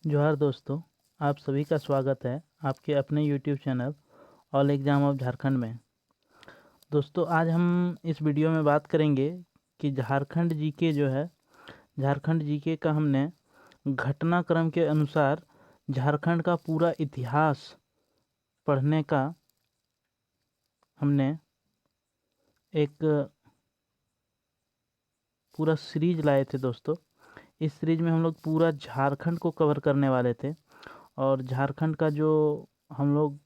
जोहार दोस्तों, आप सभी का स्वागत है आपके अपने YouTube channel all exam of Jharkhand में। दोस्तों, आज हम इस वीडियो में बात करेंगे कि झारखंड जीके जो है, झारखंड जीके का हमने घटनाक्रम के अनुसार झारखंड का पूरा इतिहास पढ़ने का हमने एक पूरा सीरीज लाए थे दोस्तों। इस सीरीज में हम लोग पूरा झारखंड को कवर करने वाले थे और झारखंड का जो हम लोग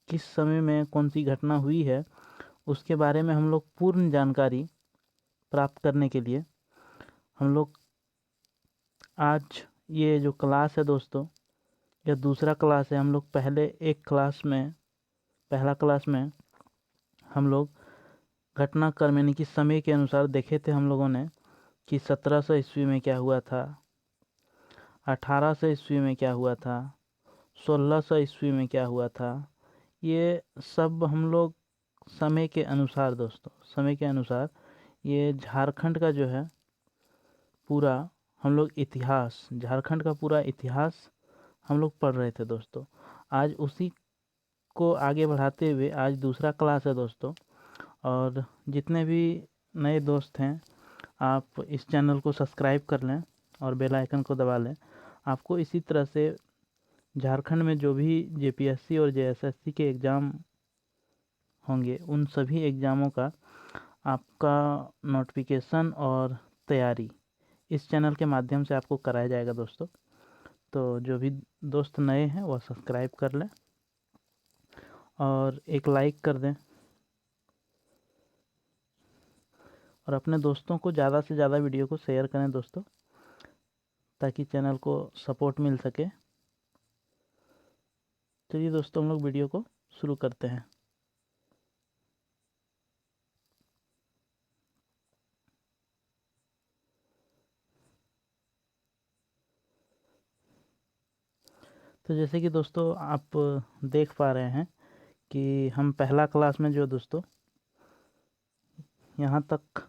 किस समय में कौन सी घटना हुई है उसके बारे में हम लोग पूर्ण जानकारी प्राप्त करने के लिए हम लोग आज ये जो क्लास है दोस्तों, यह दूसरा क्लास है। हम लोग पहला क्लास में हम लोग घटनाक्रम यानी कि समय के अनुसार देखे थे हम लोगों ने कि 1700 ईस्वी में क्या हुआ था, 1800 ईस्वी में क्या हुआ था, 1600 ईस्वी में क्या हुआ था। ये सब हम लोग समय के अनुसार दोस्तों, समय के अनुसार ये झारखंड का जो है पूरा हम लोग इतिहास, झारखंड का पूरा इतिहास हम लोग पढ़ रहे थे दोस्तों। आज उसी को आगे बढ़ाते हुए आज दूसरा क्लास है दोस्तों। और जितने भी नए दोस्त हैं, आप इस चैनल को सब्सक्राइब कर लें और बेल आइकन को दबा लें। आपको इसी तरह से झारखंड में जो भी जेपीएससी और जेएसएससी के एग्ज़ाम होंगे उन सभी एग्ज़ामों का आपका नोटिफिकेशन और तैयारी इस चैनल के माध्यम से आपको कराया जाएगा दोस्तों। तो जो भी दोस्त नए हैं वह सब्सक्राइब कर लें और एक लाइक कर दें और अपने दोस्तों को ज़्यादा से ज़्यादा वीडियो को शेयर करें दोस्तों, ताकि चैनल को सपोर्ट मिल सके। चलिए दोस्तों, हम लोग वीडियो को शुरू करते हैं। तो जैसे कि दोस्तों आप देख पा रहे हैं कि हम पहला क्लास में जो दोस्तों यहाँ तक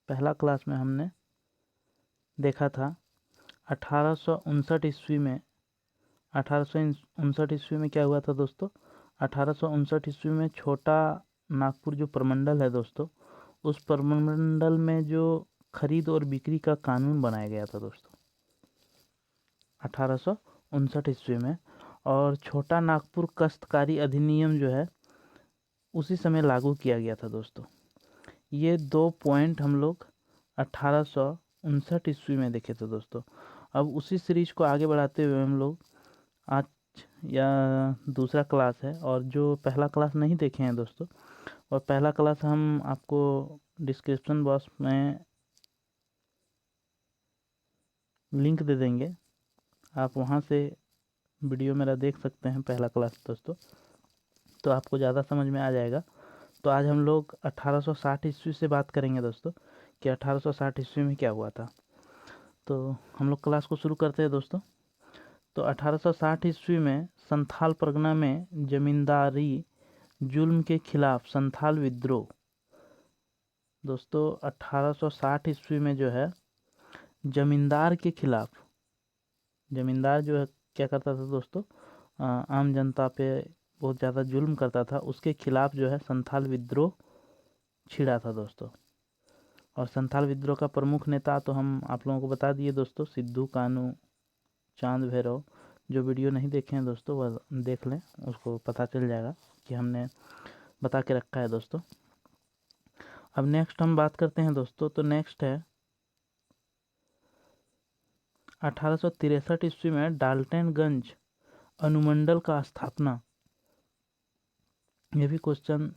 पहला क्लास में हमने देखा था 1859 ईस्वी में। 1859 ईस्वी में क्या हुआ था दोस्तों? 1859 ईस्वी में छोटा नागपुर जो प्रमंडल है दोस्तों, उस प्रमंडल में जो खरीद और बिक्री का कानून बनाया गया था दोस्तों 1859 ईस्वी में। और छोटा नागपुर काश्तकारी अधिनियम जो है उसी समय लागू किया गया था दोस्तों। ये 2 पॉइंट हम लोग 1859 ईस्वी में देखे थे दोस्तों। अब उसी सीरीज को आगे बढ़ाते हुए हम लोग आज या दूसरा क्लास है, और जो पहला क्लास नहीं देखे हैं दोस्तों, और पहला क्लास हम आपको डिस्क्रिप्शन बॉक्स में लिंक दे देंगे, आप वहां से वीडियो मेरा देख सकते हैं पहला क्लास दोस्तों, तो आपको ज़्यादा समझ में आ जाएगा। तो आज हम लोग 1860 ईस्वी से बात करेंगे दोस्तों कि 1860 ईस्वी में क्या हुआ था। तो हम लोग क्लास को शुरू करते हैं दोस्तों। तो 1860 ईस्वी में संथाल परगना में जमींदारी जुल्म के खिलाफ संथाल विद्रोह दोस्तों। 1860 ईस्वी में जो है जमींदार के खिलाफ, जमींदार जो है क्या करता था दोस्तों, आम जनता पे बहुत ज़्यादा जुल्म करता था, उसके खिलाफ जो है संथाल विद्रोह छिड़ा था दोस्तों। और संथाल विद्रोह का प्रमुख नेता तो हम आप लोगों को बता दिए दोस्तों, सिद्धू कानू चांद भैरव। जो वीडियो नहीं देखे हैं दोस्तों वह देख लें, उसको पता चल जाएगा कि हमने बता के रखा है दोस्तों। अब नेक्स्ट हम बात करते हैं दोस्तों। तो नेक्स्ट है 1863 ईस्वी में डाल्टनगंज अनुमंडल का स्थापना। यह भी क्वेश्चन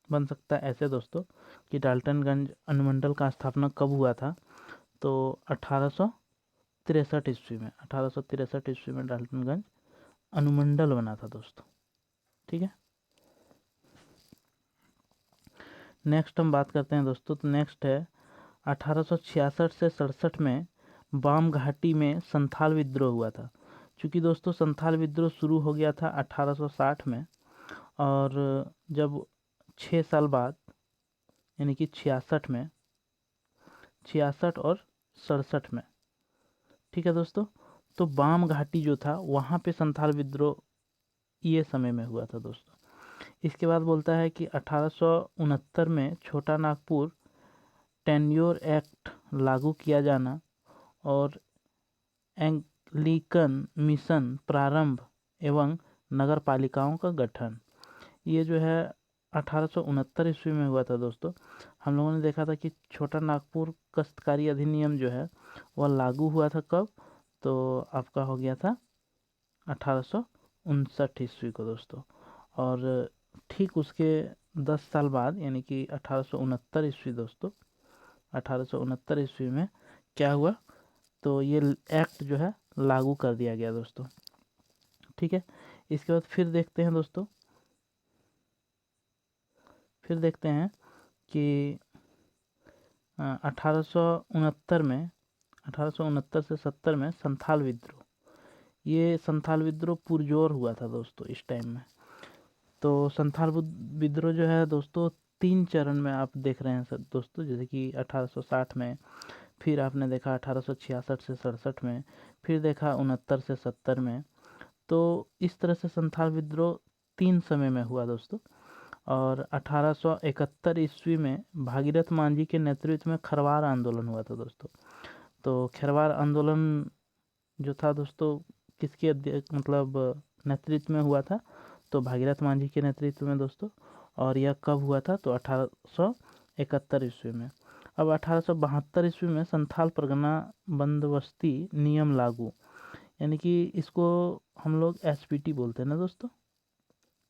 बन सकता है ऐसे दोस्तों कि डाल्टनगंज अनुमंडल का स्थापना कब हुआ था? तो 1863 ईस्वी में, 1863 ईस्वी में डाल्टनगंज अनुमंडल बना था दोस्तों। ठीक है, नेक्स्ट हम बात करते हैं दोस्तों। तो नेक्स्ट है 1866 से 67 में बाम घाटी में संथाल विद्रोह हुआ था। क्योंकि दोस्तों संथाल विद्रोह शुरू हो गया था 1860 में, और जब 6 साल बाद यानी कि 66 में, 66 और 67 में ठीक है दोस्तों। तो बाम घाटी जो था वहाँ पे संथाल विद्रोह ये समय में हुआ था दोस्तों। इसके बाद बोलता है कि 1869 में छोटा नागपुर टेन्योर एक्ट लागू किया जाना और एंग्लिकन मिशन प्रारंभ एवं नगर पालिकाओं का गठन, ये जो है 1869 ईस्वी में हुआ था दोस्तों। हम लोगों ने देखा था कि छोटा नागपुर काश्तकारी अधिनियम जो है वह लागू हुआ था कब, तो आपका हो गया था 1859 ईस्वी को दोस्तों। और ठीक उसके 10 साल बाद यानी कि 1869 ईस्वी दोस्तों, 1869 ईस्वी में क्या हुआ, तो ये एक्ट जो है लागू कर दिया गया दोस्तों। ठीक है। इसके बाद फिर देखते हैं दोस्तों, फिर देखते हैं कि 1869 में 1869 से 70 में संथाल विद्रोह, ये संथाल विद्रोह पुरजोर हुआ था दोस्तों इस टाइम में। तो संथाल विद्रोह जो है दोस्तों 3 चरण में आप देख रहे हैं सर दोस्तों, जैसे कि 1860 में, फिर आपने देखा 1866 से 67 में, फिर देखा 69 से 70 में। तो इस तरह से संथाल विद्रोह 3 समय में हुआ दोस्तों। और 1871 ईस्वी में भागीरथ मांझी के नेतृत्व में खरवार आंदोलन हुआ था दोस्तों। तो खरवार आंदोलन जो था दोस्तों किसके मतलब नेतृत्व में हुआ था, तो भागीरथ मांझी के नेतृत्व में दोस्तों। और यह कब हुआ था, तो 1871 ईस्वी में। अब 1872 ईस्वी में संथाल परगना बंदोबस्ती नियम लागू, यानी कि इसको हम लोग एसपीटी बोलते हैं ना दोस्तों,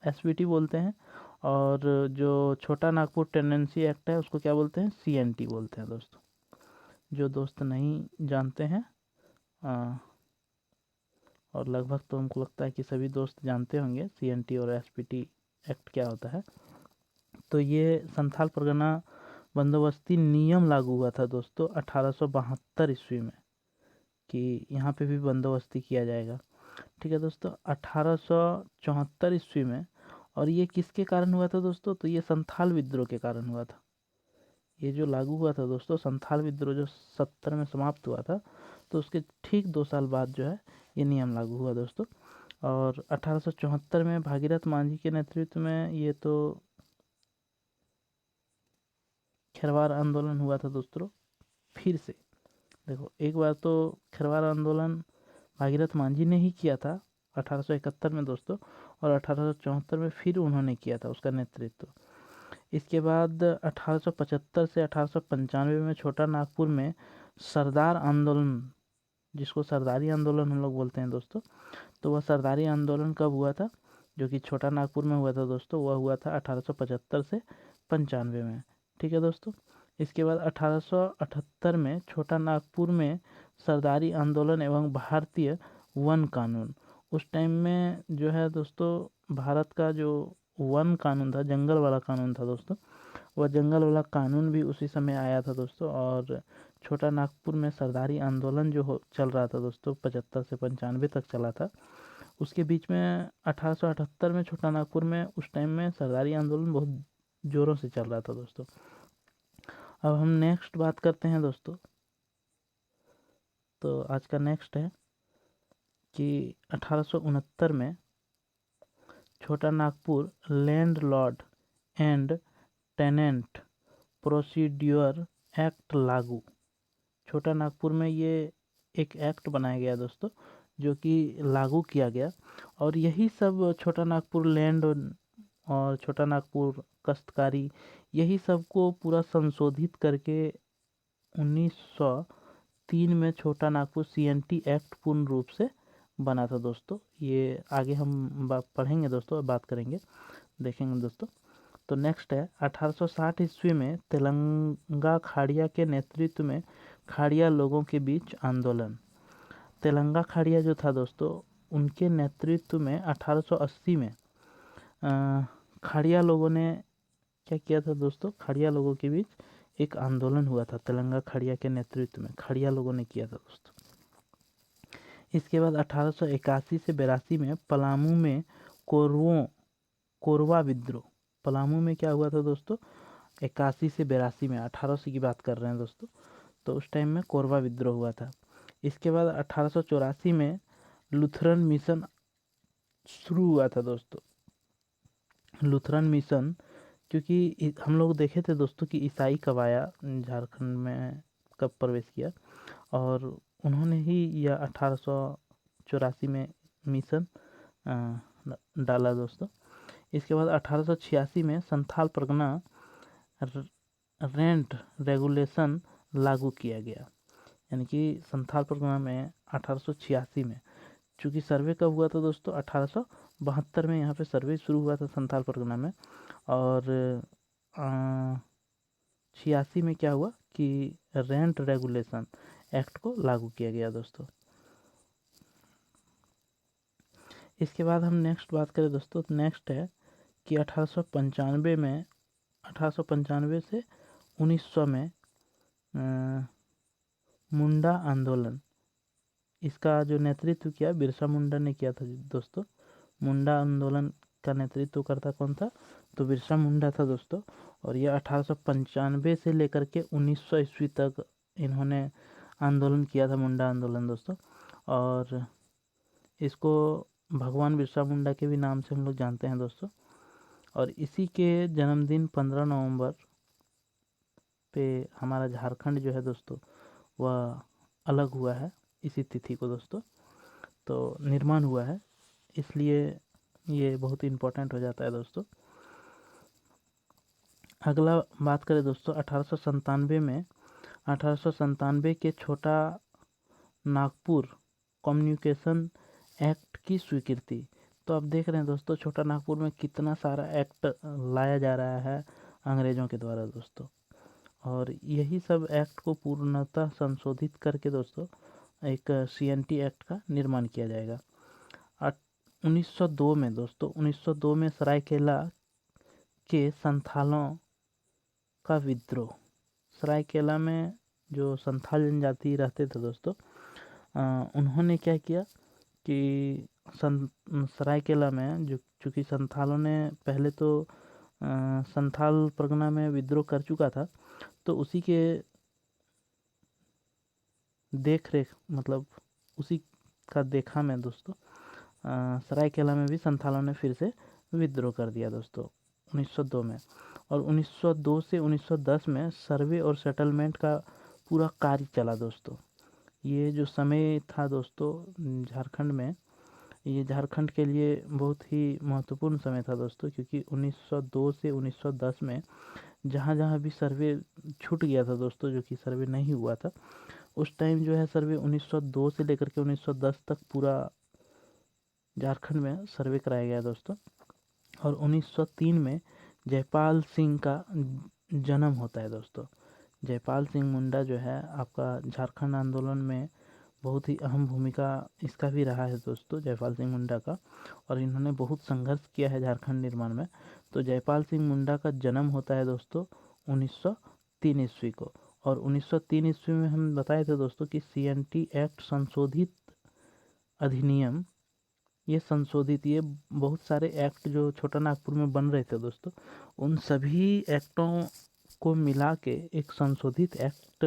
एसपीटी बोलते हैं। और जो छोटा नागपुर टेंडेंसी एक्ट है उसको क्या बोलते हैं, सीएनटी बोलते हैं दोस्तों। जो दोस्त नहीं जानते हैं और लगभग तो हमको लगता है कि सभी दोस्त जानते होंगे सीएनटी और एसपीटी एक्ट क्या होता है। तो ये संथाल परगना बंदोबस्ती नियम लागू हुआ था दोस्तों 1872 ईस्वी में, कि यहाँ पे भी बंदोबस्ती किया जाएगा। ठीक है दोस्तों। 1874 ईस्वी में, और ये किसके कारण हुआ था दोस्तों, तो ये संथाल विद्रोह के कारण हुआ था। ये जो लागू हुआ था दोस्तों संथाल विद्रोह जो 70 में समाप्त हुआ था, तो उसके ठीक 2 साल बाद जो है ये नियम लागू हुआ दोस्तों। और 1874 में भागीरथ मांझी के नेतृत्व में ये तो खरवार आंदोलन हुआ था दोस्तों। फिर से देखो, एक बार तो खरवार आंदोलन भागीरथ मांझी ने ही किया था 1871 में दोस्तों, और 1874 में फिर उन्होंने किया था उसका नेतृत्व। इसके बाद 1875 से 1895 में छोटा नागपुर में सरदार आंदोलन, जिसको सरदारी आंदोलन हम लोग बोलते हैं दोस्तों, तो वह सरदारी आंदोलन कब हुआ था, जो कि छोटा नागपुर में हुआ था दोस्तों, वह हुआ था 1875 से 95 में। ठीक है दोस्तों। इसके बाद 1878 में छोटा नागपुर में सरदारी आंदोलन एवं भारतीय वन कानून, उस टाइम में जो है दोस्तों भारत का जो वन कानून था, जंगल वाला कानून था दोस्तों, वह जंगल वाला कानून भी उसी समय आया था दोस्तों। और छोटा नागपुर में सरदारी आंदोलन जो चल रहा था दोस्तों 75 से 95 तक चला था। उसके बीच में 1878 में छोटा नागपुर में उस टाइम में सरदारी आंदोलन बहुत ज़ोरों से चल रहा था दोस्तों। अब हम नेक्स्ट बात करते हैं दोस्तों। तो आज का नेक्स्ट है कि 1869 में छोटा Nagpur landlord and tenant procedure act लागू। छोटा नागपुर में ये एक एक्ट बनाया गया दोस्तों, जो कि लागू किया गया। और यही सब छोटा नागपुर लैंड और छोटा नागपुर काश्तकारी, यही सब को पूरा संशोधित करके 1903 में छोटा नागपुर सीएनटी एक्ट पूर्ण रूप से बना था दोस्तों। ये आगे हम पढ़ेंगे दोस्तों, बात करेंगे, देखेंगे दोस्तों। तो नेक्स्ट है 1860 ईस्वी में तेलंगा खाड़िया के नेतृत्व में खाड़िया लोगों के बीच आंदोलन। तेलंगा खाड़िया जो था दोस्तों, उनके नेतृत्व में 1880 में खाड़िया लोगों ने क्या किया था दोस्तों, खाड़िया लोगों के बीच एक आंदोलन हुआ था, तेलंगा खाड़िया के नेतृत्व में खाड़िया लोगों ने किया था दोस्तों। इसके बाद 1881 से 82 में पलामू में कोरवा विद्रोह। पलामू में क्या हुआ था दोस्तों, 81 से 82 में, 1800 की बात कर रहे हैं दोस्तों, तो उस टाइम में कोरवा विद्रोह हुआ था। इसके बाद 1884 में लूथरन मिशन शुरू हुआ था दोस्तों। लूथरन मिशन, क्योंकि हम लोग देखे थे दोस्तों कि ईसाई कब आया झारखंड में, कब प्रवेश किया, और उन्होंने ही यह 1884 में मिशन डाला दोस्तों। इसके बाद 1886 में संथाल परगना रेंट रेगुलेशन लागू किया गया, यानी कि संथाल परगना में 1886 में, चूँकि सर्वे कब हुआ था दोस्तों 1872 में यहाँ पे सर्वे शुरू हुआ था संथाल परगना में, और 86 में क्या हुआ कि रेंट रेगुलेशन एक्ट को लागू किया गया दोस्तों। इसके बाद हम नेक्स्ट बात करें दोस्तों, नेक्स्ट है कि 1895 में, 1895 से 1900 में मुंडा आंदोलन, इसका जो नेतृत्व किया बिरसा मुंडा ने किया था दोस्तों। मुंडा आंदोलन का नेतृत्व करता कौन था, तो बिरसा मुंडा था दोस्तों। और यह 1895 से लेकर के 1900 ईस्वी तक इन्होंने आंदोलन किया था, मुंडा आंदोलन दोस्तों। और इसको भगवान बिरसा मुंडा के भी नाम से हम लोग जानते हैं दोस्तों। और इसी के जन्मदिन 15 नवंबर पे हमारा झारखंड जो है दोस्तों वह अलग हुआ है, इसी तिथि को दोस्तों, तो निर्माण हुआ है, इसलिए ये बहुत इम्पोर्टेंट हो जाता है दोस्तों। अगला बात करें दोस्तों 1897 में, 1897 के छोटा नागपुर कम्युनिकेशन एक्ट की स्वीकृति। तो आप देख रहे हैं दोस्तों छोटा नागपुर में कितना सारा एक्ट लाया जा रहा है अंग्रेज़ों के द्वारा दोस्तों, और यही सब एक्ट को पूर्णतः संशोधित करके दोस्तों एक CNT एक्ट का निर्माण किया जाएगा। 1902 में दोस्तों, 1902 में सरायकेला के संथालों का विद्रोह। सरायकेला में जो संथाल जनजाति रहते थे दोस्तों, उन्होंने क्या किया कि सरायकेला में जो, चूँकि संथालों ने पहले तो संथाल परगना में विद्रोह कर चुका था, तो उसी के देख रेख, मतलब उसी का देखा में दोस्तों सरायकेला में भी संथालों ने फिर से विद्रोह कर दिया दोस्तों 1902 में। और 1902 से 1910 में सर्वे और सेटलमेंट का पूरा कार्य चला दोस्तों। ये जो समय था दोस्तों झारखंड में, ये झारखंड के लिए बहुत ही महत्वपूर्ण समय था दोस्तों, क्योंकि 1902 से 1910 में जहाँ जहाँ भी सर्वे छूट गया था दोस्तों, जो कि सर्वे नहीं हुआ था, उस टाइम जो है सर्वे 1902 से लेकर के 1910 तक पूरा झारखंड में सर्वे कराया गया दोस्तों। और 1903 में जयपाल सिंह का जन्म होता है दोस्तों। जयपाल सिंह मुंडा जो है आपका झारखंड आंदोलन में बहुत ही अहम भूमिका इसका भी रहा है दोस्तों, जयपाल सिंह मुंडा का, और इन्होंने बहुत संघर्ष किया है झारखंड निर्माण में। तो जयपाल सिंह मुंडा का जन्म होता है दोस्तों 1903 ईस्वी को। और 1903 ईस्वी में हम बताए थे दोस्तों कि CNT एक्ट संशोधित अधिनियम, ये संशोधित, ये बहुत सारे एक्ट जो छोटा नागपुर में बन रहे थे दोस्तों, उन सभी एक्टों को मिला के एक संशोधित एक्ट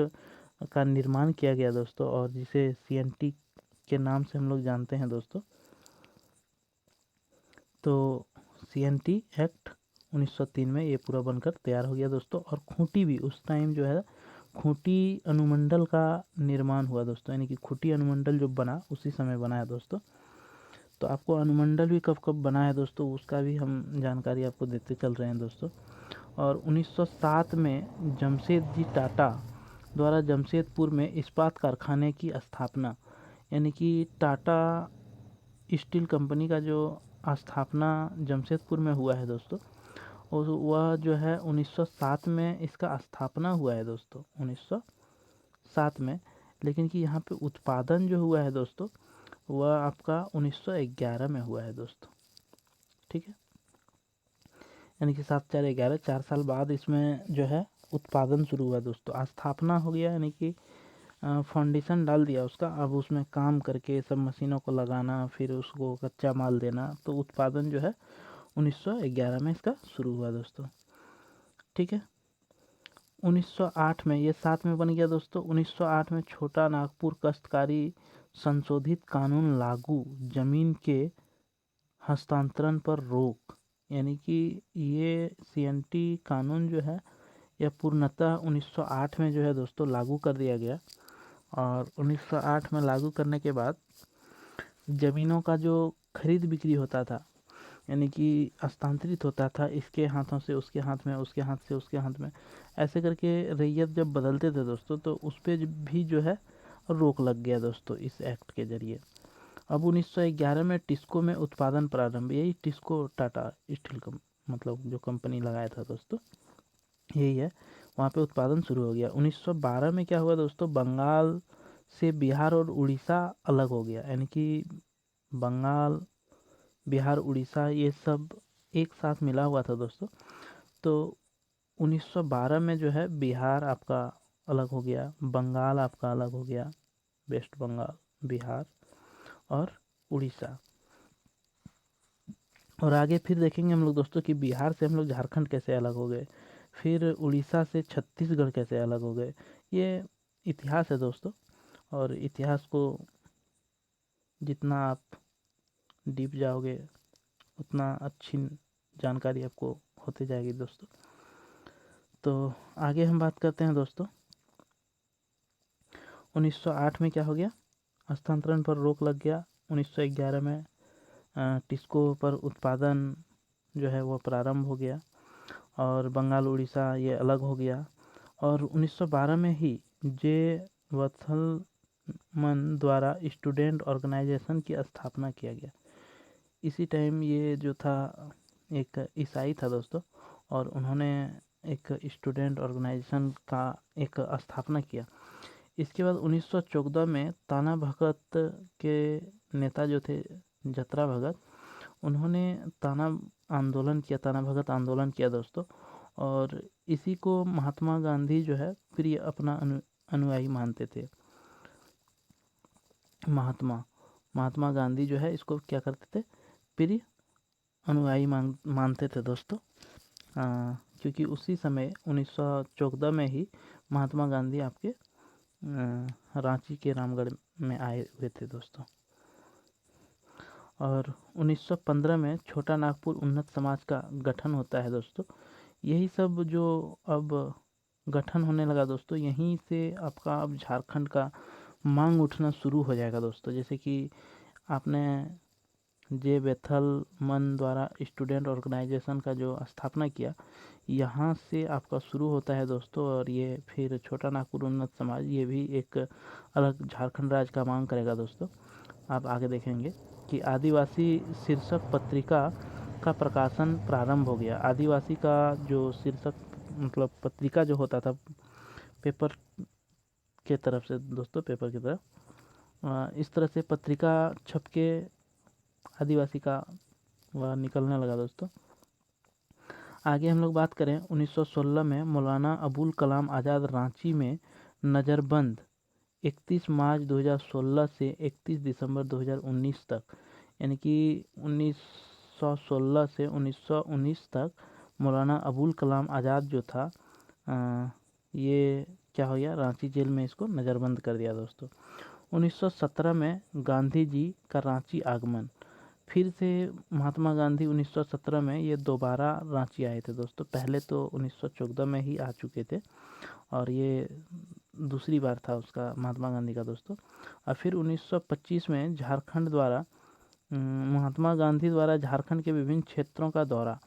का निर्माण किया गया दोस्तों, और जिसे CNT के नाम से हम लोग जानते हैं दोस्तों। तो CNT एक्ट 1903 में ये पूरा बनकर तैयार हो गया दोस्तों। और खूंटी भी उस टाइम जो है खूंटी अनुमंडल का निर्माण हुआ दोस्तों, यानी कि खूंटी अनुमंडल जो बना उसी समय बना है दोस्तों। तो आपको अनुमंडल भी कब कब बना है दोस्तों उसका भी हम जानकारी आपको देते चल रहे हैं दोस्तों। और 1907 में जमशेदजी टाटा द्वारा जमशेदपुर में इस्पात कारखाने की स्थापना, यानी कि टाटा स्टील कंपनी का जो स्थापना जमशेदपुर में हुआ है दोस्तों, और वह जो है 1907 में इसका स्थापना हुआ है दोस्तों 1907 में। लेकिन कि यहाँ पे उत्पादन जो हुआ है दोस्तों वह आपका 1911 में हुआ है दोस्तों, ठीक है। यानी कि 7 4 11, 4 साल बाद इसमें जो है उत्पादन शुरू हुआ दोस्तों। स्थापना हो गया यानी कि फाउंडेशन डाल दिया उसका, अब उसमें काम करके सब मशीनों को लगाना, फिर उसको कच्चा माल देना, तो उत्पादन जो है 1911 में इसका शुरू हुआ दोस्तों, ठीक है। 1908 में, ये 7 में बन गया दोस्तों। 1908 में छोटा नागपुर काश्तकारी संशोधित कानून लागू, जमीन के हस्तांतरण पर रोक। यानी कि ये CNT कानून जो है यह पूर्णतः 1908 में जो है दोस्तों लागू कर दिया गया। और 1908 में लागू करने के बाद ज़मीनों का जो खरीद बिक्री होता था, यानी कि हस्तांतरित होता था इसके हाथों से उसके हाथ में, उसके हाथ से उसके हाथ में, ऐसे करके रैयत जब बदलते थे दोस्तों, तो उस पर भी जो है रोक लग गया दोस्तों इस एक्ट के जरिए। अब 1911 में टिस्को में उत्पादन प्रारंभ, यही टिस्को टाटा स्टील मतलब जो कंपनी लगाया था दोस्तों, यही है, वहाँ पे उत्पादन शुरू हो गया। 1912 में क्या हुआ दोस्तों, बंगाल से बिहार और उड़ीसा अलग हो गया। यानी कि बंगाल, बिहार, उड़ीसा ये सब एक साथ मिला हुआ था दोस्तों। तो 1912 में जो है बिहार आपका अलग हो गया, बंगाल आपका अलग हो गया, वेस्ट बंगाल, बिहार और उड़ीसा। और आगे फिर देखेंगे हम लोग दोस्तों कि बिहार से हम लोग झारखंड कैसे अलग हो गए, फिर उड़ीसा से छत्तीसगढ़ कैसे अलग हो गए। ये इतिहास है दोस्तों, और इतिहास को जितना आप डीप जाओगे उतना अच्छी जानकारी आपको होती जाएगी दोस्तों। तो आगे हम बात करते हैं दोस्तों। 1908 में क्या हो गया, हस्तांतरण पर रोक लग गया। 1911 में टिस्को पर उत्पादन जो है वो प्रारंभ हो गया, और बंगाल उड़ीसा ये अलग हो गया। और 1912 में ही जे वत्सलमन द्वारा स्टूडेंट ऑर्गेनाइजेशन की स्थापना किया गया। इसी टाइम ये जो था एक ईसाई था दोस्तों, और उन्होंने एक स्टूडेंट ऑर्गेनाइजेशन का एक स्थापना किया। इसके बाद 1914 में ताना भगत के नेता जो थे जतरा भगत, उन्होंने ताना भगत आंदोलन किया दोस्तों। और इसी को महात्मा गांधी जो है प्रिय अपना अनुयायी मानते थे। महात्मा गांधी जो है इसको क्या करते थे, प्रिय अनुयायी मानते थे दोस्तों। क्योंकि उसी समय 1914 में ही महात्मा गांधी आपके रांची के रामगढ़ में आए हुए थे दोस्तों। और 1915 में छोटा नागपुर उन्नत समाज का गठन होता है दोस्तों। यही सब जो अब गठन होने लगा दोस्तों, यहीं से आपका अब झारखंड का मांग उठना शुरू हो जाएगा दोस्तों। जैसे कि आपने जे वेथलमन द्वारा स्टूडेंट ऑर्गेनाइजेशन का जो स्थापना किया, यहाँ से आपका शुरू होता है दोस्तों। और ये फिर छोटा नागपुर उन्नत समाज, ये भी एक अलग झारखंड राज्य का मांग करेगा दोस्तों। आप आगे देखेंगे कि आदिवासी शीर्षक पत्रिका का प्रकाशन प्रारंभ हो गया। आदिवासी का जो शीर्षक मतलब पत्रिका जो होता था पेपर के तरफ से दोस्तों, पेपर की तरफ इस तरह से पत्रिका छप के आदिवासी का वह निकलने लगा दोस्तों। आगे हम लोग बात करें 1916 में मौलाना अबुल कलाम आज़ाद रांची में नज़रबंद 31 मार्च 2016 से 31 दिसंबर 2019 तक, यानी कि 1916 से 1919 तक मौलाना अबुल कलाम आज़ाद जो था ये क्या हो गया, रांची जेल में इसको नज़रबंद कर दिया दोस्तों। 1917 में गांधी जी का रांची आगमन, फिर से महात्मा गांधी 1917 में ये दोबारा रांची आए थे दोस्तों। पहले तो 1914 में ही आ चुके थे, और ये दूसरी बार था उसका महात्मा गांधी का दोस्तों। और फिर 1925 में महात्मा गांधी द्वारा झारखंड के विभिन्न क्षेत्रों का दौरा,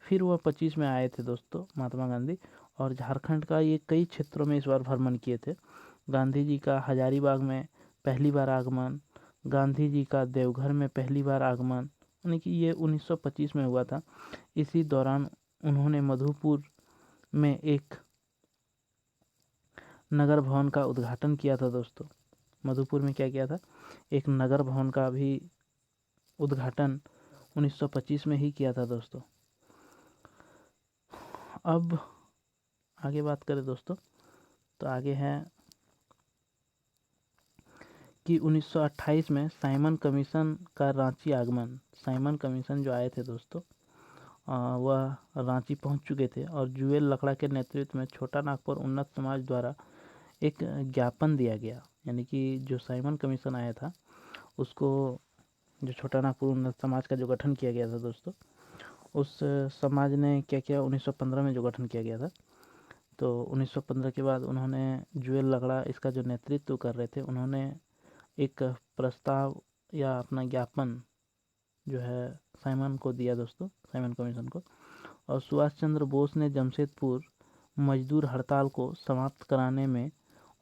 फिर वह 25 में आए थे दोस्तों महात्मा गांधी, और झारखंड का ये कई क्षेत्रों में इस बार भ्रमण किए थे। गांधी जी का हजारीबाग में पहली बार आगमन, गांधी जी का देवघर में पहली बार आगमन, यानी कि ये 1925 में हुआ था। इसी दौरान उन्होंने मधुपुर में एक नगर भवन का उद्घाटन किया था दोस्तों। मधुपुर में क्या किया था, एक नगर भवन का भी उद्घाटन 1925 में ही किया था दोस्तों। अब आगे बात करें दोस्तों, तो आगे है कि 1928 में साइमन कमीशन का रांची आगमन। साइमन कमीशन जो आए थे दोस्तों, वह रांची पहुंच चुके थे और जुएल लकड़ा के नेतृत्व में छोटा नागपुर उन्नत समाज द्वारा एक ज्ञापन दिया गया। यानी कि जो साइमन कमीशन आया था उसको, जो छोटा नागपुर उन्नत समाज का जो गठन किया गया था दोस्तों, उस समाज ने क्या किया, 1915 में जो गठन किया गया था, तो 1915 के बाद उन्होंने, जुएल लकड़ा इसका जो नेतृत्व कर रहे थे, उन्होंने एक प्रस्ताव या अपना ज्ञापन जो है साइमन को दिया दोस्तों, साइमन कमीशन को। और सुभाष चंद्र बोस ने जमशेदपुर मजदूर हड़ताल को समाप्त कराने में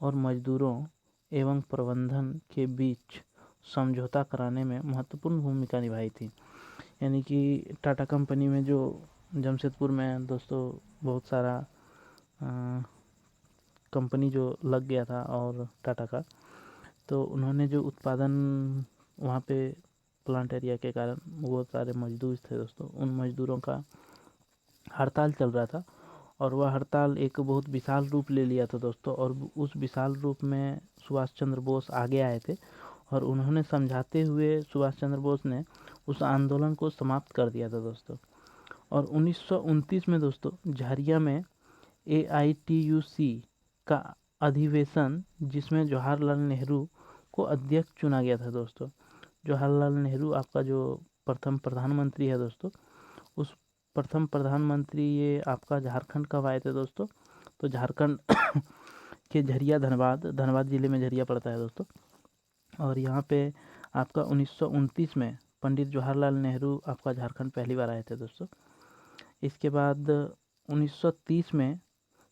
और मजदूरों एवं प्रबंधन के बीच समझौता कराने में महत्वपूर्ण भूमिका निभाई थी। यानी कि टाटा कंपनी में जो जमशेदपुर में दोस्तों बहुत सारा कंपनी जो लग गया था और टाटा का, तो उन्होंने जो उत्पादन वहाँ पे प्लांट एरिया के कारण वो सारे मजदूर थे दोस्तों, उन मजदूरों का हड़ताल चल रहा था और वह हड़ताल एक बहुत विशाल रूप ले लिया था दोस्तों। और उस विशाल रूप में सुभाष चंद्र बोस आगे आए थे और उन्होंने समझाते हुए सुभाष चंद्र बोस ने उस आंदोलन को समाप्त कर दिया था दोस्तों। और 1929 में दोस्तों झरिया में AITUC का अधिवेशन, जिसमें जवाहरलाल नेहरू को अध्यक्ष चुना गया था दोस्तों। जवाहरलाल नेहरू आपका जो प्रथम प्रधानमंत्री है दोस्तों, उस प्रथम प्रधानमंत्री ये आपका झारखंड कब आए थे दोस्तों, तो झारखंड के झरिया, धनबाद जिले में झरिया पड़ता है दोस्तों। और यहाँ पे आपका 1929 में पंडित जवाहरलाल नेहरू आपका झारखंड पहली बार आए थे दोस्तों। इसके बाद 1930 में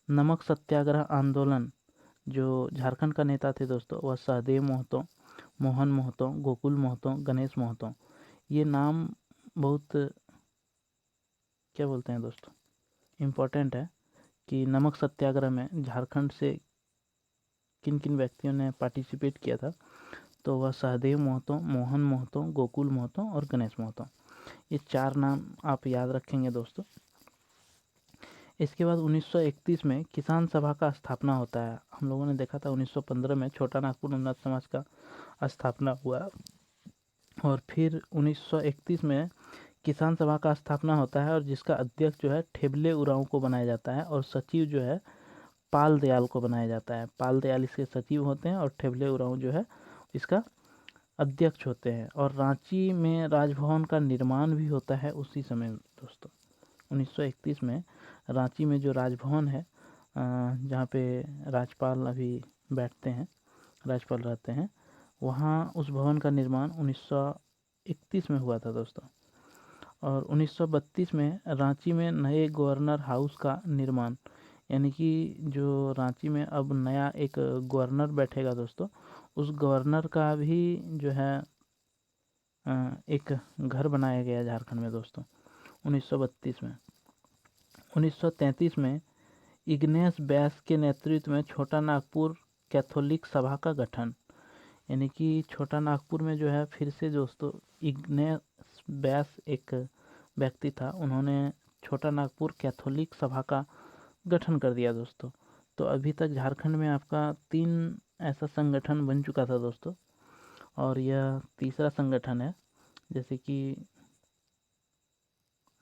नमक सत्याग्रह आंदोलन, जो झारखंड का नेता थे दोस्तों, वह सहदेव महतो, मोहन महतो, गोकुल महतो, गणेश महतो। ये नाम बहुत क्या बोलते हैं दोस्तों, इम्पोर्टेंट है कि नमक सत्याग्रह में झारखंड से किन किन व्यक्तियों ने पार्टिसिपेट किया था, तो वह सहदेव महतो, मोहन महतो, गोकुल महतो और गणेश महतो। ये 4 नाम आप याद रखेंगे दोस्तों। इसके बाद 1931 में किसान सभा का स्थापना होता है। हम लोगों ने देखा था 1915 में छोटा नागपुर उन्नत समाज का स्थापना हुआ और फिर 1931 में किसान सभा का स्थापना होता है और जिसका अध्यक्ष जो है ठेबले उरांव को बनाया जाता है और सचिव जो है पाल दयाल को बनाया जाता है। पाल दयाल इसके सचिव होते हैं और ठेबले उरांव जो है इसका अध्यक्ष होते हैं। और रांची में राजभवन का निर्माण भी होता है उसी समय दोस्तों। 1931 में रांची में जो राजभवन है, जहाँ पे राज्यपाल अभी बैठते हैं, राज्यपाल रहते हैं, वहाँ उस भवन का निर्माण 1931 में हुआ था दोस्तों। और 1932 में रांची में नए गवर्नर हाउस का निर्माण, यानी कि जो रांची में अब नया एक गवर्नर बैठेगा दोस्तों, उस गवर्नर का भी जो है एक घर बनाया गया झारखंड में दोस्तों 1932 में। 1933 में इग्नेस बैस के नेतृत्व में छोटा नागपुर कैथोलिक सभा का गठन, यानी कि छोटा नागपुर में जो है फिर से दोस्तों इग्नेस बैस एक व्यक्ति था, उन्होंने छोटा नागपुर कैथोलिक सभा का गठन कर दिया दोस्तों। तो अभी तक झारखंड में आपका 3 ऐसा संगठन बन चुका था दोस्तों और यह तीसरा संगठन है। जैसे कि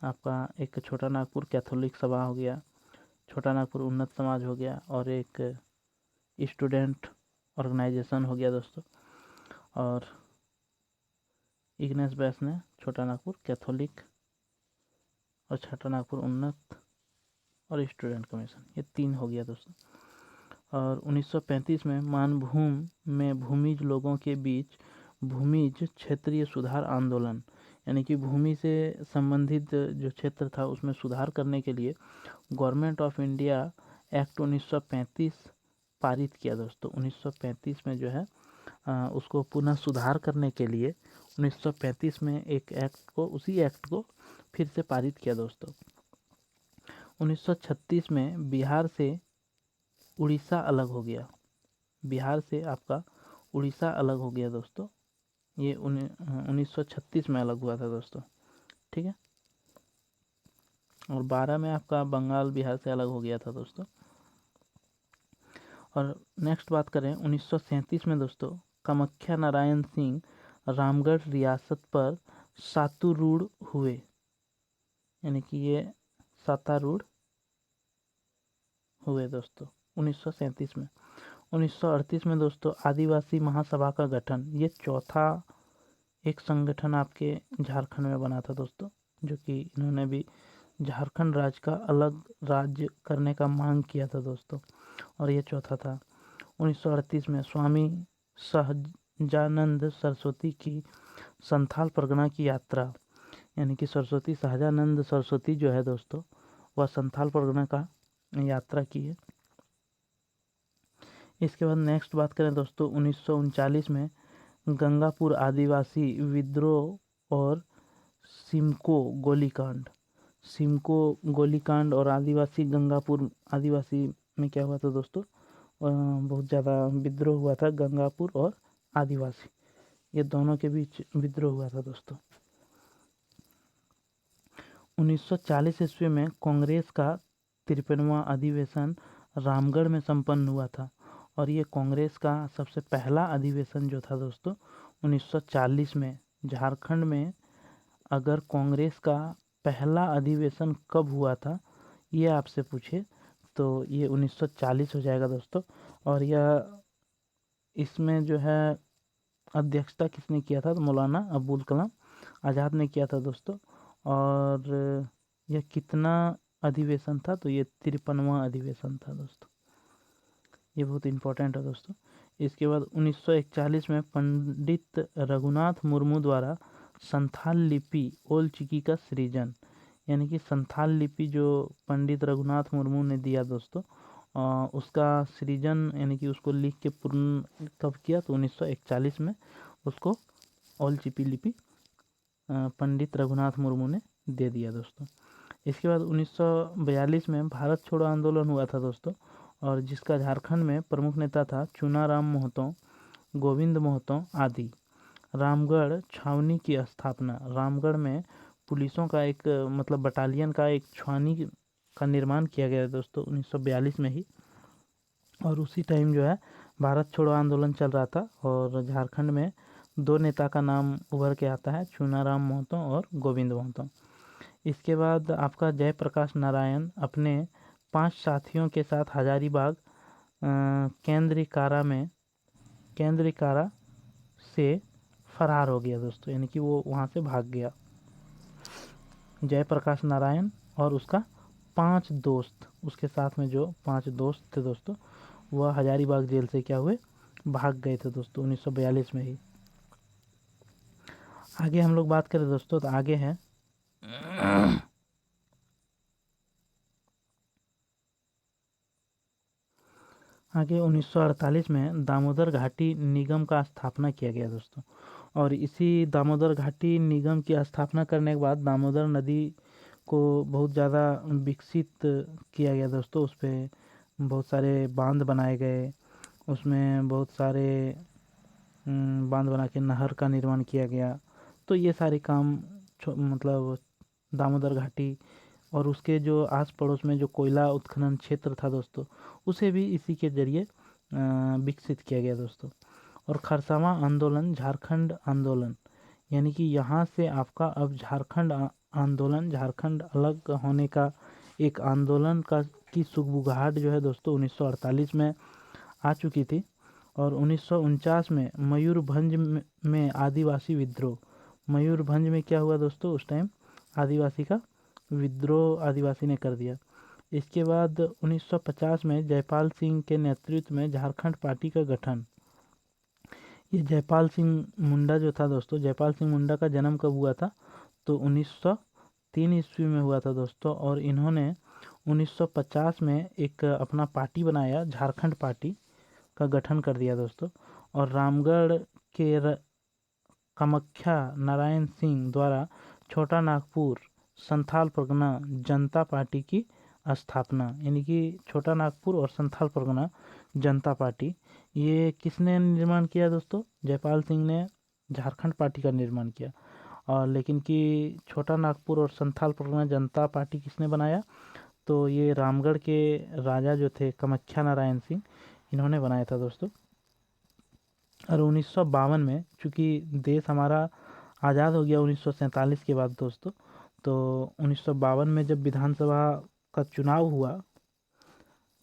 आपका एक छोटा नागपुर कैथोलिक सभा हो गया, छोटा नागपुर उन्नत समाज हो गया और एक स्टूडेंट ऑर्गेनाइजेशन हो गया दोस्तों। और इग्नेस बैस ने छोटा नागपुर कैथोलिक और छोटा नागपुर उन्नत और स्टूडेंट कमीशन, ये 3 हो गया दोस्तों। और 1935 में मानभूम में भूमिज लोगों के बीच भूमिज क्षेत्रीय सुधार आंदोलन, यानी कि भूमि से संबंधित जो क्षेत्र था उसमें सुधार करने के लिए गवर्नमेंट ऑफ इंडिया एक्ट 1935 पारित किया दोस्तों। 1935 में जो है उसको पुनः सुधार करने के लिए 1935 में एक एक्ट को, उसी एक्ट को फिर से पारित किया दोस्तों। 1936 में बिहार से उड़ीसा अलग हो गया, बिहार से आपका उड़ीसा अलग हो गया दोस्तों। ये 1936 में अलग हुआ था दोस्तों, ठीक है। और 12 में आपका बंगाल बिहार से अलग हो गया था दोस्तों। और नेक्स्ट बात करें 1937 में दोस्तों कामाख्या नारायण सिंह रामगढ़ रियासत पर शातुरूढ़ हुए, यानी कि ये सत्तारूढ़ हुए दोस्तों 1937 में। 1938 में दोस्तों आदिवासी महासभा का गठन, ये चौथा एक संगठन आपके झारखंड में बना था दोस्तों, जो कि इन्होंने भी झारखंड राज्य का अलग राज्य करने का मांग किया था दोस्तों, और ये चौथा था। 1938 में स्वामी सहजानंद सरस्वती की संथाल परगना की यात्रा, यानी कि सरस्वती सहजानंद सरस्वती जो है दोस्तों, वह संथाल परगना का यात्रा की है। इसके बाद नेक्स्ट बात करें दोस्तों 1939 में गंगापुर आदिवासी विद्रोह और सिमको गोलीकांड और आदिवासी गंगापुर आदिवासी में क्या हुआ था दोस्तों, बहुत ज़्यादा विद्रोह हुआ था। गंगापुर और आदिवासी ये दोनों के बीच विद्रोह हुआ था दोस्तों। 1940 ईस्वी में कांग्रेस का 53वां अधिवेशन रामगढ़ में संपन्न हुआ था, और ये कांग्रेस का सबसे पहला अधिवेशन जो था दोस्तों 1940 में। झारखंड में अगर कांग्रेस का पहला अधिवेशन कब हुआ था ये आपसे पूछे तो ये 1940 हो जाएगा दोस्तों। और यह इसमें जो है अध्यक्षता किसने किया था, तो मौलाना अबुल कलाम आज़ाद ने किया था दोस्तों। और यह कितना अधिवेशन था, तो ये 53वां अधिवेशन था दोस्तों, ये बहुत इम्पोर्टेंट है दोस्तों। इसके बाद 1941 में पंडित रघुनाथ मुर्मू द्वारा संथाल लिपि ओल चिकी का सृजन, यानी कि संथाल लिपि जो पंडित रघुनाथ मुर्मू ने दिया दोस्तों, उसका सृजन यानी कि उसको लिख के पूर्ण कब किया, तो 1941 में उसको ओल चिकी लिपि पंडित रघुनाथ मुर्मू ने दे दिया दोस्तों। इसके बाद 1942 में भारत छोड़ो आंदोलन हुआ था दोस्तों, और जिसका झारखंड में प्रमुख नेता था चुनाराम मोहतो, गोविंद मोहतो आदि। रामगढ़ छावनी की स्थापना, रामगढ़ में पुलिसों का एक मतलब बटालियन का एक छावनी का निर्माण किया गया दोस्तों 1942 में ही। और उसी टाइम जो है भारत छोड़ो आंदोलन चल रहा था, और झारखंड में दो नेता का नाम उभर के आता है, चुनाराम मोहतो और गोविंद मोहतो। इसके बाद आपका जयप्रकाश नारायण अपने 5 साथियों के साथ हजारीबाग केंद्रीय कारा से फरार हो गया दोस्तों, यानी कि वो वहाँ से भाग गया। जयप्रकाश नारायण और उसका 5 दोस्त, उसके साथ में जो 5 दोस्त थे दोस्तों, वह हजारीबाग जेल से क्या हुए, भाग गए थे दोस्तों 1942 में ही। आगे हम लोग बात करें दोस्तों, तो आगे है आगे 1948 में दामोदर घाटी निगम का स्थापना किया गया दोस्तों। और इसी दामोदर घाटी निगम की स्थापना करने के बाद दामोदर नदी को बहुत ज़्यादा विकसित किया गया दोस्तों। उस पर बहुत सारे बांध बनाए गए, उसमें बहुत सारे बांध बना के नहर का निर्माण किया गया। तो ये सारे काम मतलब दामोदर घाटी और उसके जो आस पड़ोस में जो कोयला उत्खनन क्षेत्र था दोस्तों, उसे भी इसी के जरिए विकसित किया गया दोस्तों। और खरसावां आंदोलन, झारखंड आंदोलन, यानी कि यहाँ से आपका अब झारखंड आंदोलन, झारखंड अलग होने का एक आंदोलन का की सुगबुगाहट जो है दोस्तों 1948 में आ चुकी थी। और 1949 में मयूरभंज में आदिवासी विद्रोह, मयूरभंज में क्या हुआ दोस्तों, उस टाइम आदिवासी का विद्रोह आदिवासी ने कर दिया। इसके बाद 1950 में जयपाल सिंह के नेतृत्व में झारखंड पार्टी का गठन। ये जयपाल सिंह मुंडा जो था दोस्तों, जयपाल सिंह मुंडा का जन्म कब हुआ था, तो 1903 ईस्वी में हुआ था दोस्तों। और इन्होंने 1950 में एक अपना पार्टी बनाया, झारखंड पार्टी का गठन कर दिया दोस्तों। और रामगढ़ के कामाख्या नारायण सिंह द्वारा छोटा नागपुर संथाल परगना जनता पार्टी की स्थापना, यानी कि छोटा नागपुर और संथाल परगना जनता पार्टी, ये किसने निर्माण किया दोस्तों, जयपाल सिंह ने झारखंड पार्टी का निर्माण किया। और लेकिन कि छोटा नागपुर और संथाल परगना जनता पार्टी किसने बनाया, तो ये रामगढ़ के राजा जो थे कामाख्या नारायण सिंह, इन्होंने बनाया था दोस्तों। और 1952 में चूँकि देश हमारा आज़ाद हो गया 1947 के बाद दोस्तों, तो 1952 में जब विधानसभा का चुनाव हुआ,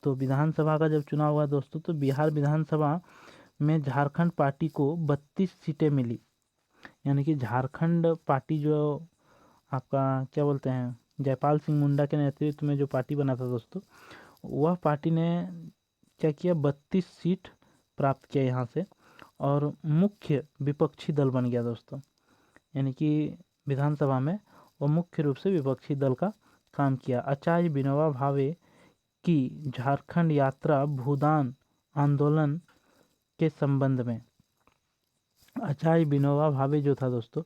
तो विधानसभा का जब चुनाव हुआ दोस्तों, तो बिहार विधानसभा में झारखंड पार्टी को 32 सीटें मिली। यानी कि झारखंड पार्टी जो आपका क्या बोलते हैं, जयपाल सिंह मुंडा के नेतृत्व में जो पार्टी बना था दोस्तों, वह पार्टी ने क्या किया, 32 सीट प्राप्त किया यहाँ से, और मुख्य विपक्षी दल बन गया दोस्तों। यानी कि विधानसभा में वो मुख्य रूप से विपक्षी दल का काम किया। आचार्य विनोबा भावे की झारखंड यात्रा भूदान आंदोलन के संबंध में, आचार्य विनोबा भावे जो था दोस्तों,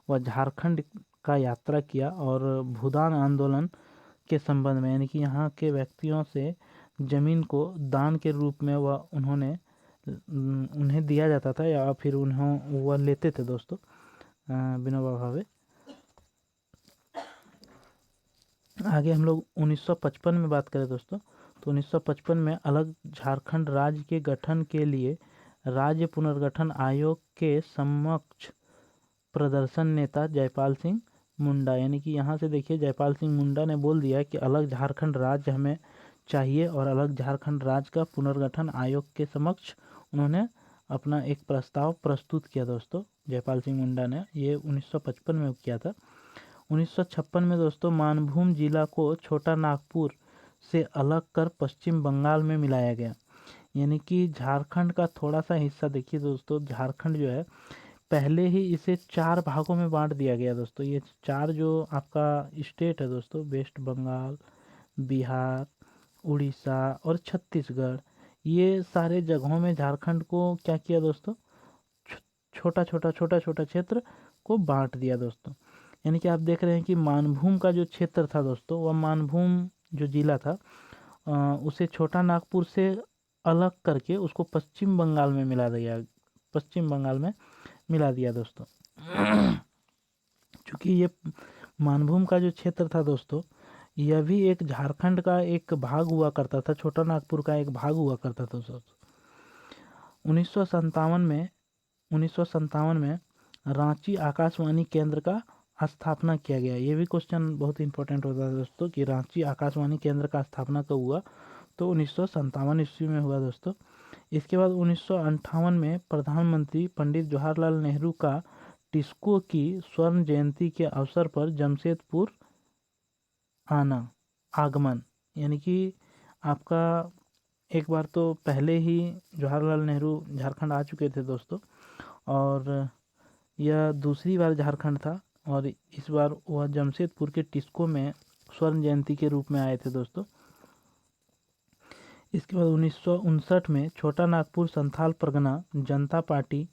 वह झारखंड का यात्रा किया और भूदान आंदोलन के संबंध में, यानी कि यहाँ के व्यक्तियों से ज़मीन को दान के रूप में उन्हें दिया जाता था, या फिर वह लेते थे दोस्तों, विनोबा भावे। आगे हम लोग 1955 में बात करें दोस्तों, तो 1955 में अलग झारखंड राज्य के गठन के लिए राज्य पुनर्गठन आयोग के समक्ष प्रदर्शन नेता जयपाल सिंह मुंडा, यानी कि यहाँ से देखिए जयपाल सिंह मुंडा ने बोल दिया कि अलग झारखंड राज्य हमें चाहिए, और अलग झारखंड राज्य का पुनर्गठन आयोग के समक्ष उन्होंने अपना एक प्रस्ताव प्रस्तुत किया दोस्तों, जयपाल सिंह मुंडा ने। ये 1955 में किया था। 1956 में दोस्तों मानभूम जिला को छोटा नागपुर से अलग कर पश्चिम बंगाल में मिलाया गया। यानी कि झारखंड का थोड़ा सा हिस्सा, देखिए दोस्तों, झारखंड जो है पहले ही इसे 4 भागों में बांट दिया गया दोस्तों। ये 4 जो आपका स्टेट है दोस्तों, वेस्ट बंगाल, बिहार, उड़ीसा और छत्तीसगढ़, ये सारे जगहों में झारखंड को क्या किया दोस्तों, छोटा छोटा क्षेत्र को बांट दिया दोस्तों। यानी कि आप देख रहे हैं कि मानभूम का जो क्षेत्र था दोस्तों, वह मानभूम जो जिला था उसे छोटा नागपुर से अलग करके उसको पश्चिम बंगाल में मिला दिया दोस्तों। चूँकि ये मानभूम का जो क्षेत्र था दोस्तों, यह भी एक झारखंड का एक भाग हुआ करता था, छोटा नागपुर का एक भाग हुआ करता था दोस्तों। 1957 में रांची आकाशवाणी केंद्र का स्थापना किया गया। ये भी क्वेश्चन बहुत इंपॉर्टेंट होता है दोस्तों कि रांची आकाशवाणी केंद्र का स्थापना कब हुआ, तो 1957 ईस्वी में हुआ दोस्तों। इसके बाद 1958 में प्रधानमंत्री पंडित जवाहरलाल नेहरू का टिस्को की स्वर्ण जयंती के अवसर पर जमशेदपुर आगमन, यानी कि आपका एक बार तो पहले ही जवाहरलाल नेहरू झारखंड आ चुके थे दोस्तों, और यह दूसरी बार झारखंड था, और इस बार वह जमशेदपुर के टिस्को में स्वर्ण जयंती के रूप में आए थे दोस्तों। इसके बाद 1959 में छोटा नागपुर संथाल परगना जनता पार्टी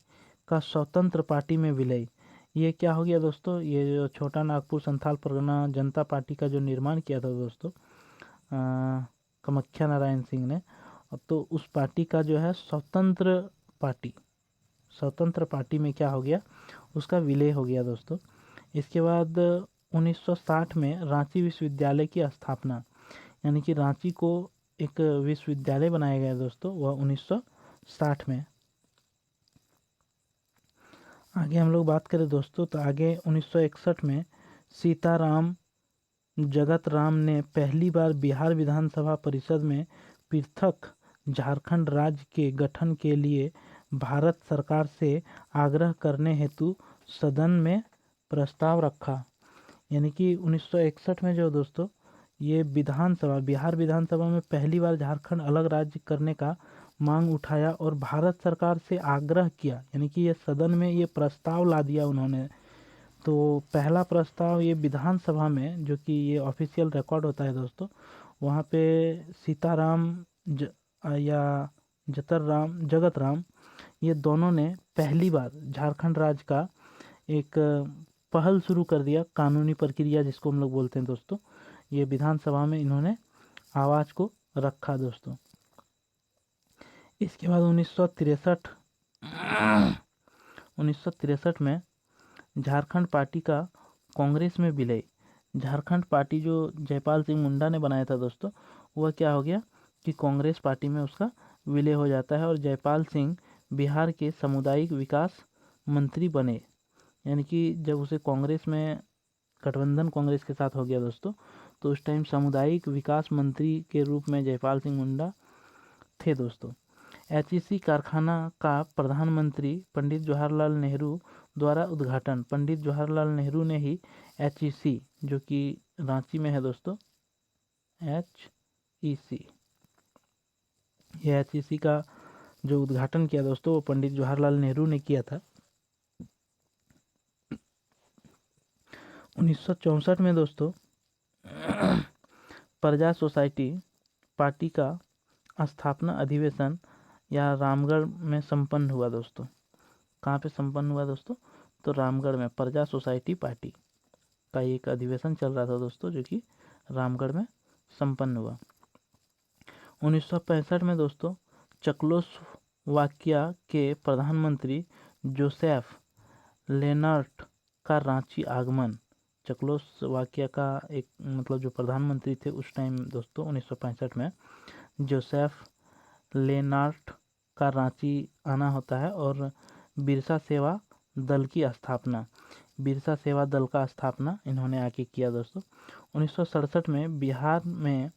का स्वतंत्र पार्टी में विलय। ये क्या हो गया दोस्तों, ये जो छोटा नागपुर संथाल परगना जनता पार्टी का जो निर्माण किया था दोस्तों कामाख्या नारायण सिंह ने, तो उस पार्टी का जो है स्वतंत्र पार्टी में क्या हो गया, उसका विलय हो गया दोस्तों। इसके बाद 1960 में रांची विश्वविद्यालय की स्थापना, यानी कि रांची को एक विश्वविद्यालय बनाया गया दोस्तों, वह 1960 में। आगे हम लोग बात करें दोस्तों, तो आगे 1961 में सीताराम जगत राम ने पहली बार बिहार विधानसभा परिषद में पृथक झारखंड राज्य के गठन के लिए भारत सरकार से आग्रह करने हेतु सदन में प्रस्ताव रखा। यानी कि 1961 में जो दोस्तों ये बिहार विधानसभा में पहली बार झारखंड अलग राज्य करने का मांग उठाया और भारत सरकार से आग्रह किया, यानी कि ये सदन में ये प्रस्ताव ला दिया उन्होंने। तो पहला प्रस्ताव ये विधानसभा में, जो कि ये ऑफिशियल रिकॉर्ड होता है दोस्तों, वहाँ पे सीताराम या जगत राम, ये दोनों ने पहली बार झारखंड राज्य का एक पहल शुरू कर दिया, कानूनी प्रक्रिया जिसको हम लोग बोलते हैं दोस्तों। ये विधानसभा में इन्होंने आवाज़ को रखा दोस्तों। इसके बाद 1963 में झारखंड पार्टी का कांग्रेस में विलय। झारखंड पार्टी जो जयपाल सिंह मुंडा ने बनाया था दोस्तों, वह क्या हो गया कि कांग्रेस पार्टी में उसका विलय हो जाता है, और जयपाल सिंह बिहार के सामुदायिक विकास मंत्री बने। यानी कि जब उसे कांग्रेस में गठबंधन कांग्रेस के साथ हो गया दोस्तों, तो उस टाइम सामुदायिक विकास मंत्री के रूप में जयपाल सिंह मुंडा थे दोस्तों। एचईसी कारखाना का प्रधानमंत्री पंडित जवाहरलाल नेहरू द्वारा उद्घाटन। पंडित जवाहरलाल नेहरू ने ही एचईसी, जो कि रांची में है दोस्तों, एचईसी, ये एचईसी का जो उद्घाटन किया दोस्तों वो पंडित जवाहरलाल नेहरू ने किया था। 1964 में दोस्तों प्रजा सोसाइटी पार्टी का स्थापना अधिवेशन या रामगढ़ में संपन्न हुआ दोस्तों। कहाँ पे संपन्न हुआ दोस्तों? तो रामगढ़ में प्रजा सोसाइटी पार्टी का एक अधिवेशन चल रहा था दोस्तों, जो कि रामगढ़ में संपन्न हुआ। 1965 में दोस्तों चेकोस्लोवाकिया के प्रधानमंत्री जोसेफ लेनार्ट का रांची आगमन। चेकोस्लोवाकिया का एक मतलब जो प्रधानमंत्री थे उस टाइम दोस्तों 1965 में जोसेफ लेनार्ट का रांची आना होता है, और बिरसा सेवा दल की स्थापना, बिरसा सेवा दल का स्थापना इन्होंने आके किया दोस्तों। 1967 में बिहार में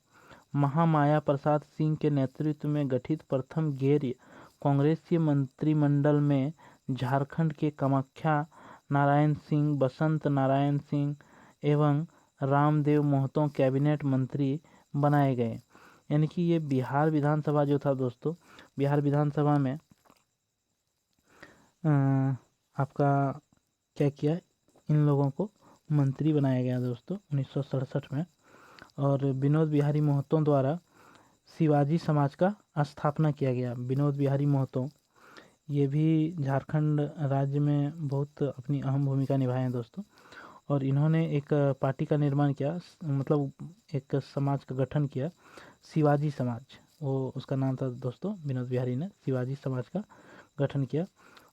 महामाया प्रसाद सिंह के नेतृत्व में गठित प्रथम गैर कांग्रेसी मंत्रिमंडल में झारखंड के कामाख्या नारायण सिंह, बसंत नारायण सिंह एवं रामदेव महतो कैबिनेट मंत्री बनाए गए। यानी कि ये बिहार विधानसभा जो था दोस्तों, बिहार विधानसभा में आपका क्या किया, इन लोगों को मंत्री बनाया गया दोस्तों 1967 में। और विनोद बिहारी महतो द्वारा शिवाजी समाज का स्थापना किया गया। विनोद बिहारी महतो ये भी झारखंड राज्य में बहुत अपनी अहम भूमिका निभाए हैं दोस्तों, और इन्होंने एक पार्टी का निर्माण किया, मतलब एक समाज का गठन किया, शिवाजी समाज, वो उसका नाम था दोस्तों। विनोद बिहारी ने शिवाजी समाज का गठन किया।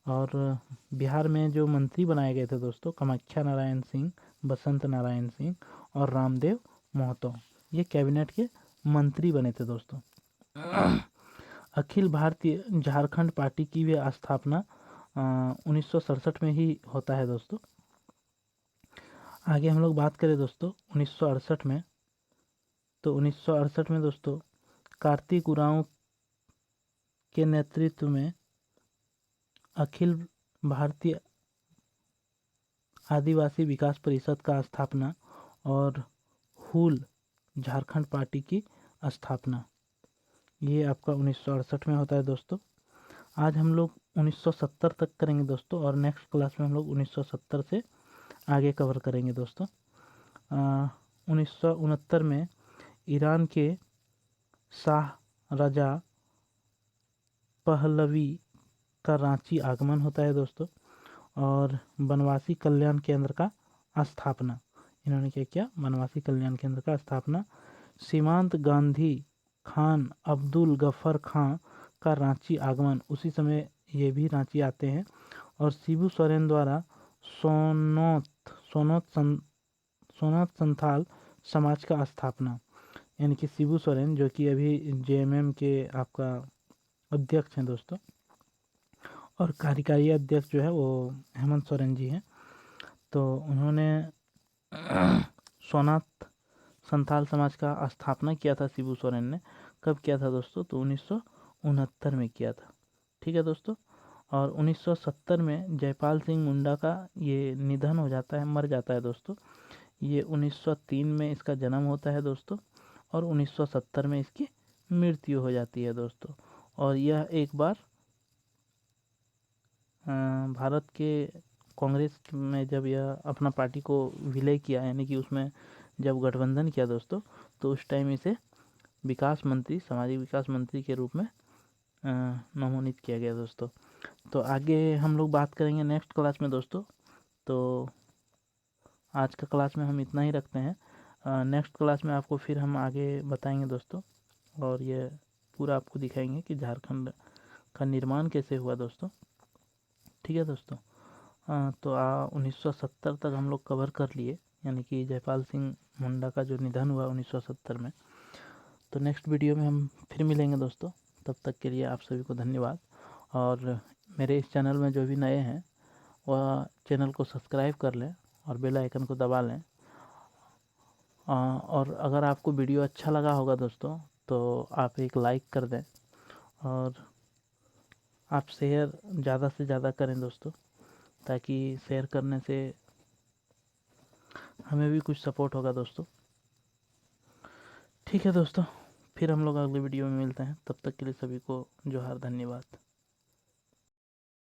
और बिहार में जो मंत्री बनाए गए थे दोस्तों, कामाख्या नारायण सिंह, बसंत नारायण सिंह और रामदेव महतो, ये कैबिनेट के मंत्री बने थे दोस्तों। अखिल भारतीय झारखंड पार्टी की भी स्थापना 1967 में ही होता है दोस्तों। आगे हम लोग बात करें दोस्तों 1968 में, तो 1968 में दोस्तों कार्तिक उरांव के नेतृत्व में अखिल भारतीय आदिवासी विकास परिषद का स्थापना और हुल झारखंड पार्टी की स्थापना, ये आपका 1968 में होता है दोस्तों। आज हम लोग 1970 तक करेंगे दोस्तों, और नेक्स्ट क्लास में हम लोग 1970 से आगे कवर करेंगे दोस्तों। 1969 में ईरान के शाह रजा पहलवी का रांची आगमन होता है दोस्तों। और बनवासी कल्याण केंद्र का स्थापना, इन्होंने क्या किया, बनवासी कल्याण केंद्र का स्थापना। सीमांत गांधी खान अब्दुल गफ्फर खां का रांची आगमन, उसी समय ये भी रांची आते हैं। और शिबू सोरेन द्वारा सोनोत संथाल समाज का स्थापना, यानी कि शिबू सोरेन जो कि अभी जेएमएम के आपका अध्यक्ष हैं दोस्तों, और कार्यकारी अध्यक्ष जो है वो हेमंत सोरेन जी हैं। तो उन्होंने सोनात संथाल समाज का स्थापना किया था शिबू सोरेन ने। कब किया था दोस्तों? तो 1969 में किया था। ठीक है दोस्तों। और 1970 में जयपाल सिंह मुंडा का ये निधन हो जाता है, मर जाता है दोस्तों। ये 1903 में इसका जन्म होता है दोस्तों, और 1970 में इसकी मृत्यु हो जाती है दोस्तों। और यह एक बार भारत के कांग्रेस में जब यह अपना पार्टी को विलय किया, यानी कि उसमें जब गठबंधन किया दोस्तों, तो उस टाइम इसे विकास मंत्री, सामाजिक विकास मंत्री के रूप में नमोनित किया गया दोस्तों। तो आगे हम लोग बात करेंगे नेक्स्ट क्लास में दोस्तों। तो आज का क्लास में हम इतना ही रखते हैं। नेक्स्ट क्लास में आपको फिर हम आगे बताएंगे दोस्तों, और ये पूरा आपको दिखाएंगे कि झारखंड का निर्माण कैसे हुआ दोस्तों। ठीक है दोस्तों। तो 1970 तक हम लोग कवर कर लिए, यानी कि जयपाल सिंह मुंडा का जो निधन हुआ 1970 में। तो नेक्स्ट वीडियो में हम फिर मिलेंगे दोस्तों। तब तक के लिए आप सभी को धन्यवाद। और मेरे इस चैनल में जो भी नए हैं वह चैनल को सब्सक्राइब कर लें और बेल आइकन को दबा लें, और अगर आपको वीडियो अच्छा लगा होगा दोस्तों तो आप एक लाइक कर दें और आप शेयर ज़्यादा से ज़्यादा करें दोस्तों, ताकि शेयर करने से हमें भी कुछ सपोर्ट होगा दोस्तों। ठीक है दोस्तों, फिर हम लोग अगले वीडियो में मिलते हैं। तब तक के लिए सभी को जोहार, धन्यवाद।